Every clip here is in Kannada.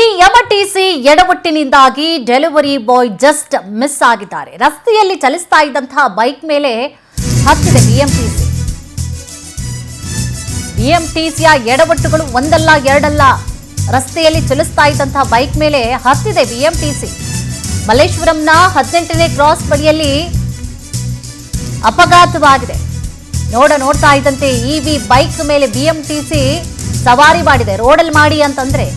ಈ ಎಂಟಿಸಿ ಎಡವಟ್ಟಿನಿಂದಾಗಿ ಡೆಲಿವರಿ ಬಾಯ್ ಜಸ್ಟ್ ಮಿಸ್ ಆಗಿದ್ದಾರೆ. ರಸ್ತೆಯಲ್ಲಿ ಚಲಿಸ್ತಾ ಇದ್ದಂತಹ ಬೈಕ್ ಮೇಲೆ ಹತ್ತಿದೆ ಬಿಎಂಟಿಸಿ. ಬಿಎಂಟಿಸಿಯ ಎಡವಟ್ಟುಗಳು ಒಂದಲ್ಲ ಎರಡಲ್ಲ. ರಸ್ತೆಯಲ್ಲಿ ಚಲಿಸ್ತಾ ಇದ್ದಂತಹ ಬೈಕ್ ಮೇಲೆ ಹತ್ತಿದೆ ಬಿಎಂಟಿಸಿ. ಮಲ್ಲೇಶ್ವರಂನ 18ನೇ ಕ್ರಾಸ್ ಬಳಿಯಲ್ಲಿ ಅಪಘಾತವಾಗಿದೆ. ನೋಡ್ತಾ ಇದ್ದಂತೆ ಇವಿ ಬೈಕ್ ಮೇಲೆ ಬಿಎಂಟಿಸಿ ಸವಾರಿ ಮಾಡಿದೆ. ರೋಡಲ್ಲಿ ಮಾಡಿ ಅಂತಂದ್ರೆ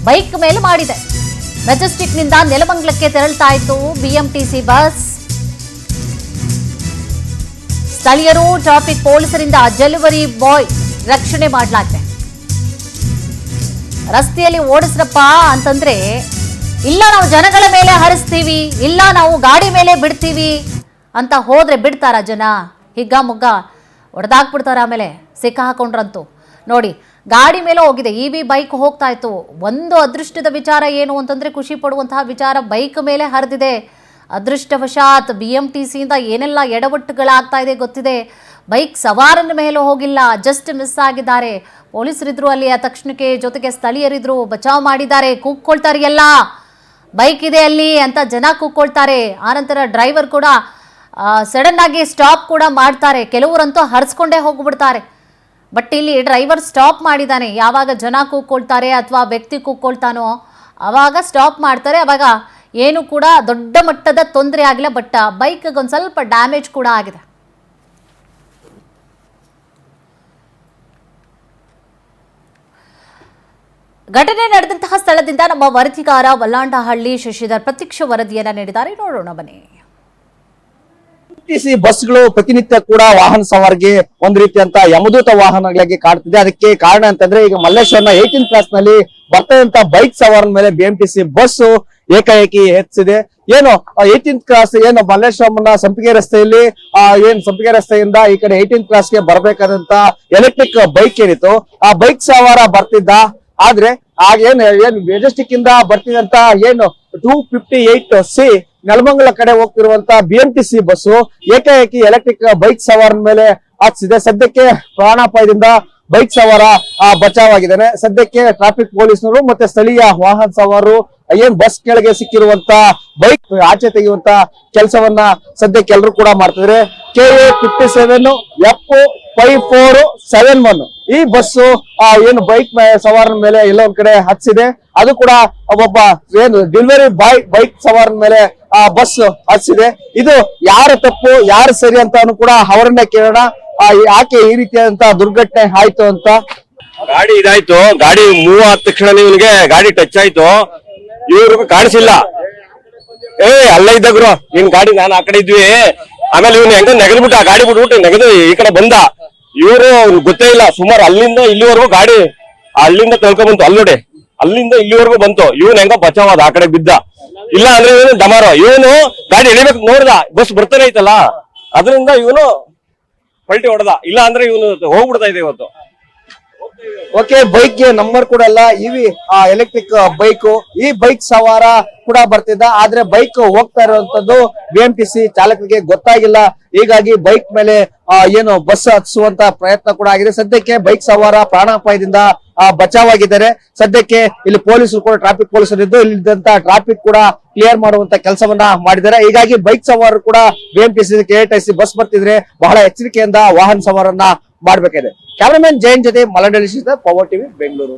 ಬೈಕ್ ಮೇಲೆ ಮಾಡಿದೆ. ಮೆಜೆಸ್ಟಿಕ್ ನಿಂದ ನೆಲಮಂಗಲಕ್ಕೆ ತೆರಳುತ್ತಾ ಇತ್ತು ಬಿಎಂಟಿಸಿ ಬಸ್. ಸ್ಥಳೀಯರು ಟ್ರಾಫಿಕ್ ಪೊಲೀಸರಿಂದ ಡೆಲಿವರಿ ಬಾಯ್ ರಕ್ಷಣೆ ಮಾಡಲಾಗಿದೆ. ರಸ್ತೆಯಲ್ಲಿ ಓಡಿಸ್ರಪ್ಪ ಅಂತಂದ್ರೆ ಇಲ್ಲ ನಾವು ಜನಗಳ ಮೇಲೆ ಹರಿಸ್ತೀವಿ, ಇಲ್ಲ ನಾವು ಗಾಡಿ ಮೇಲೆ ಬಿಡ್ತೀವಿ ಅಂತ ಹೋದ್ರೆ ಬಿಡ್ತಾರ ಜನ? ಹಿಗ್ಗಾಮುಗ್ಗ ಹೊಡೆದಾಕ್ಬಿಡ್ತಾರೆ. ಆಮೇಲೆ ಸಿಕ್ಕ ಹಾಕೊಂಡ್ರಂತೂ ನೋಡಿ, ಗಾಡಿ ಮೇಲೆ ಹೋಗಿದೆ, ಇವಿ ಬೈಕ್ ಹೋಗ್ತಾ ಇತ್ತು. ಒಂದು ಅದೃಷ್ಟದ ವಿಚಾರ ಏನು ಅಂತಂದ್ರೆ, ಖುಷಿ ಪಡುವಂತಹ ವಿಚಾರ, ಬೈಕ್ ಮೇಲೆ ಹರಿದಿದೆ. ಅದೃಷ್ಟವಶಾತ್ ಬಿಎಂಟಿಸಿಯಿಂದ ಏನೆಲ್ಲ ಎಡವಟ್ಟುಗಳಾಗ್ತಾ ಇದೆ ಗೊತ್ತಿದೆ. ಬೈಕ್ ಸವಾರನ ಮೇಲೆ ಹೋಗಿಲ್ಲ, ಜಸ್ಟ್ ಮಿಸ್ ಆಗಿದ್ದಾರೆ. ಪೊಲೀಸರಿದ್ರು ಅಲ್ಲಿ ಆ ತಕ್ಷಣಕ್ಕೆ, ಜೊತೆಗೆ ಸ್ಥಳೀಯರಿದ್ರು, ಬಚಾವ್ ಮಾಡಿದ್ದಾರೆ. ಕೂಗ್ಕೊಳ್ತಾರೆ, ಎಲ್ಲ ಬೈಕ್ ಇದೆ ಅಲ್ಲಿ ಅಂತ ಜನ ಕೂಗ್ಕೊಳ್ತಾರೆ. ಆನಂತರ ಡ್ರೈವರ್ ಕೂಡ ಸಡನ್ ಆಗಿ ಸ್ಟಾಪ್ ಕೂಡ ಮಾಡ್ತಾರೆ. ಕೆಲವರಂತೂ ಹರಿಸ್ಕೊಂಡೇ ಹೋಗ್ಬಿಡ್ತಾರೆ. ಬಟ್ ಇಲ್ಲಿ ಡ್ರೈವರ್ ಸ್ಟಾಪ್ ಮಾಡಿದ್ದಾನೆ. ಯಾವಾಗ ಜನ ಕೂಗ್ಕೊಳ್ತಾರೆ ಅಥವಾ ವ್ಯಕ್ತಿ ಕೂಗ್ಕೊಳ್ತಾನೋ ಆವಾಗ ಸ್ಟಾಪ್ ಮಾಡ್ತಾರೆ. ಅವಾಗ ಏನು ಕೂಡ ದೊಡ್ಡ ಮಟ್ಟದ ತೊಂದರೆ ಆಗಿಲ್ಲ. ಬಟ್ ಬೈಕ್ಗೆ ಒಂದು ಸ್ವಲ್ಪ ಡ್ಯಾಮೇಜ್ ಕೂಡ ಆಗಿದೆ. ಘಟನೆ ನಡೆದಂತಹ ಸ್ಥಳದಿಂದ ನಮ್ಮ ವರದಿಗಾರ ವಲ್ಲಾಂಡಹಳ್ಳಿ ಶಶಿಧರ್ ಪ್ರತ್ಯಕ್ಷ ವರದಿಯನ್ನ ನೀಡಿದ್ದಾರೆ. ನೋಡೋಣ ಬನ್ನಿ. ಟಿಸಿ ಬಸ್ಗಳು ಪ್ರತಿನಿತ್ಯ ಕೂಡ ವಾಹನ ಸವಾರಿಗೆ ಒಂದ್ ರೀತಿಯಂತ ಯಮದೂತ ವಾಹನಗಳಾಗಿ ಕಾಡ್ತಿದೆ. ಅದಕ್ಕೆ ಕಾರಣ ಅಂತಂದ್ರೆ, ಈಗ ಮಲ್ಲೇಶ್ವರನ 18 ಕ್ಲಾಸ್ ನಲ್ಲಿ ಬರ್ತದಂತ ಬೈಕ್ ಸವಾರನ ಮೇಲೆ ಬಿಎಂಟಿಸಿ ಬಸ್ ಏಕಾಏಕಿ ಹೆಚ್ಚಿದೆ. ಏನು 18 ಕ್ಲಾಸ್ ಏನು ಮಲ್ಲೇಶ್ವರಂನ ಸಂಪಿಗೆ ರಸ್ತೆಯಲ್ಲಿ ಸಂಪಿಗೆ ರಸ್ತೆಯಿಂದ ಈ ಕಡೆ 18 ಕ್ಲಾಸ್ಗೆ ಬರಬೇಕಾದಂತ ಎಲೆಕ್ಟ್ರಿಕ್ ಬೈಕ್ ಏನಿತ್ತು, ಆ ಬೈಕ್ ಸವಾರ ಬರ್ತಿದ್ದ. ಆದ್ರೆ ಏನ್ ಮೆಜೆಸ್ಟಿಕ್ ಇಂದ ಬರ್ತಿದಂತ 258C ನೆಲಮಂಗಲ ಕಡೆ ಹೋಗ್ತಿರುವಂತ ಬಿಎಂಟಿಸಿ ಬಸ್ಸು ಏಕಾಏಕಿ ಎಲೆಕ್ಟ್ರಿಕ್ ಬೈಕ್ ಸವಾರನ ಮೇಲೆ ಹತ್ತಿದೆ. ಸದ್ಯಕ್ಕೆ ಪ್ರಾಣಾಪಾಯದಿಂದ ಬೈಕ್ ಸವಾರ ಬಚಾವಾಗಿದ್ದಾನೆ. ಸದ್ಯಕ್ಕೆ ಟ್ರಾಫಿಕ್ ಪೊಲೀಸರು ಮತ್ತೆ ಸ್ಥಳೀಯ ವಾಹನ ಸವಾರರು ಬಸ್ ಕೆಳಗೆ ಸಿಕ್ಕಿರುವಂತ ಬೈಕ್ ಆಚೆ ತೆಗೆಯುವಂತ ಕೆಲಸವನ್ನ ಸದ್ಯಕ್ಕೆ ಎಲ್ಲರೂ ಕೂಡ ಮಾಡ್ತಿದ್ರೆ. KA 57F5471 ಈ ಬಸ್ಸು ಬೈಕ್ ಸವಾರನ ಮೇಲೆ ಎಲ್ಲೋ ಒಂದ್ ಕಡೆ ಹತ್ತಿದೆ. ಅದು ಕೂಡ ಒಬ್ಬ ಡೆಲಿವರಿ ಬಾಯ್ ಬೈಕ್ ಸವಾರನ ಮೇಲೆ ಬಸ್ ಹತ್ತಿದೆ. ಇದು ಯಾರ ತಪ್ಪು ಯಾರು ಸರಿ ಅಂತಾನು ಕೂಡ ಅವರನ್ನೇ ಕೇಳೋಣ. ಯಾಕೆ ಈ ರೀತಿಯಾದಂತ ದುರ್ಘಟನೆ ಆಯ್ತು ಅಂತ. ಗಾಡಿ ಇದಾಯ್ತು, ಗಾಡಿ ಮೂವ್ ಆದ ತಕ್ಷಣ ಇವನಿಗೆ ಗಾಡಿ ಟಚ್ ಆಯ್ತು. ಇವ್ರಿಗೂ ಕಾಣಿಸಿಲ್ಲ. ಅಲ್ಲೇ ಇದ್ದಾಗ್ರು ನಿನ್ ಗಾಡಿ, ನಾನು ಆ ಕಡೆ ಇದ್ವಿ. ಆಮೇಲೆ ಇವನು ಹೆಂಗ ನೆಗೆದ್ಬಿಟ್ಟ, ಗಾಡಿ ಬಿಟ್ಬಿಟ್ಟು ನೆಗೆದು ಈ ಕಡೆ ಬಂದ. ಇವರು ಗೊತ್ತೇ ಇಲ್ಲ. ಸುಮಾರು ಅಲ್ಲಿಂದ ಇಲ್ಲಿವರೆಗೂ ಗಾಡಿ ಅಲ್ಲಿಂದ ತಳ್ಕೊಂಡ್ ಬಂತು. ಅಲ್ಲೋಡೆ ಅಲ್ಲಿಂದ ಇಲ್ಲಿವರೆಗೂ ಬಂತು. ಇವನ್ ಹೆಂಗ ಬಚಾವಾದ, ಆ ಕಡೆ ಬಿದ್ದ. ಇಲ್ಲ ಅಂದ್ರೆ ಇವನು ಡಮಾರೋ, ಇವನು ಗಾಡಿ ಎಳಿಬೇಕು ನೋಡ್ದ, ಬಸ್ ಬರ್ತಾನೆ ಐತಲ್ಲ, ಅದರಿಂದ ಇವನು ಪಲ್ಟಿ ಹೊಡೆದ. ಇಲ್ಲ ಅಂದ್ರೆ ಇವನು ಹೋಗ್ಬಿಡ್ತಾ ಇದೆ ಇವತ್ತು. ಓಕೆ, ಬೈಕ್ ಗೆ ನಂಬರ್ ಕೂಡ ಅಲ್ಲ, ಇವಿ ಎಲೆಕ್ಟ್ರಿಕ್ ಬೈಕ್. ಈ ಬೈಕ್ ಸವಾರ ಕೂಡ ಬರ್ತಿದ್ದ. ಆದ್ರೆ ಬೈಕ್ ಹೋಗ್ತಾ ಇರುವಂತದ್ದು ಬಿಎಂಟಿಸಿ ಚಾಲಕರಿಗೆ ಗೊತ್ತಾಗಿಲ್ಲ. ಹೀಗಾಗಿ ಬೈಕ್ ಮೇಲೆ ಬಸ್ ಹತ್ತಿಸುವಂತ ಪ್ರಯತ್ನ ಕೂಡ ಆಗಿದೆ. ಸದ್ಯಕ್ಕೆ ಬೈಕ್ ಸವಾರ ಪ್ರಾಣಾಪಾಯದಿಂದ ಬಚಾವಾಗಿದ್ದಾರೆ. ಸದ್ಯಕ್ಕೆ ಇಲ್ಲಿ ಪೊಲೀಸರು ಕೂಡ, ಟ್ರಾಫಿಕ್ ಪೊಲೀಸರು ಇದ್ದು ಇಲ್ಲಿದ್ದಂತ ಟ್ರಾಫಿಕ್ ಕೂಡ ಕ್ಲಿಯರ್ ಮಾಡುವಂತ ಕೆಲಸವನ್ನ ಮಾಡಿದ್ದಾರೆ. ಹೀಗಾಗಿ ಬೈಕ್ ಸವಾರರು ಕೂಡ ಬಿಎಂಟಿಸಿ KATC ಬಸ್ ಬರ್ತಿದ್ರೆ ಬಹಳ ಎಚ್ಚರಿಕೆಯಿಂದ ವಾಹನ ಸವಾರನ್ನ ಮಾಡ್ಬೇಕಾಗಿದೆ. ಕ್ಯಾಮರಾಮನ್ ಜೈನ್ ಜೊತೆ ಮಲಂಡಳ್ಳಿ, ಪವರ್ ಟಿವಿ, ಬೆಂಗಳೂರು.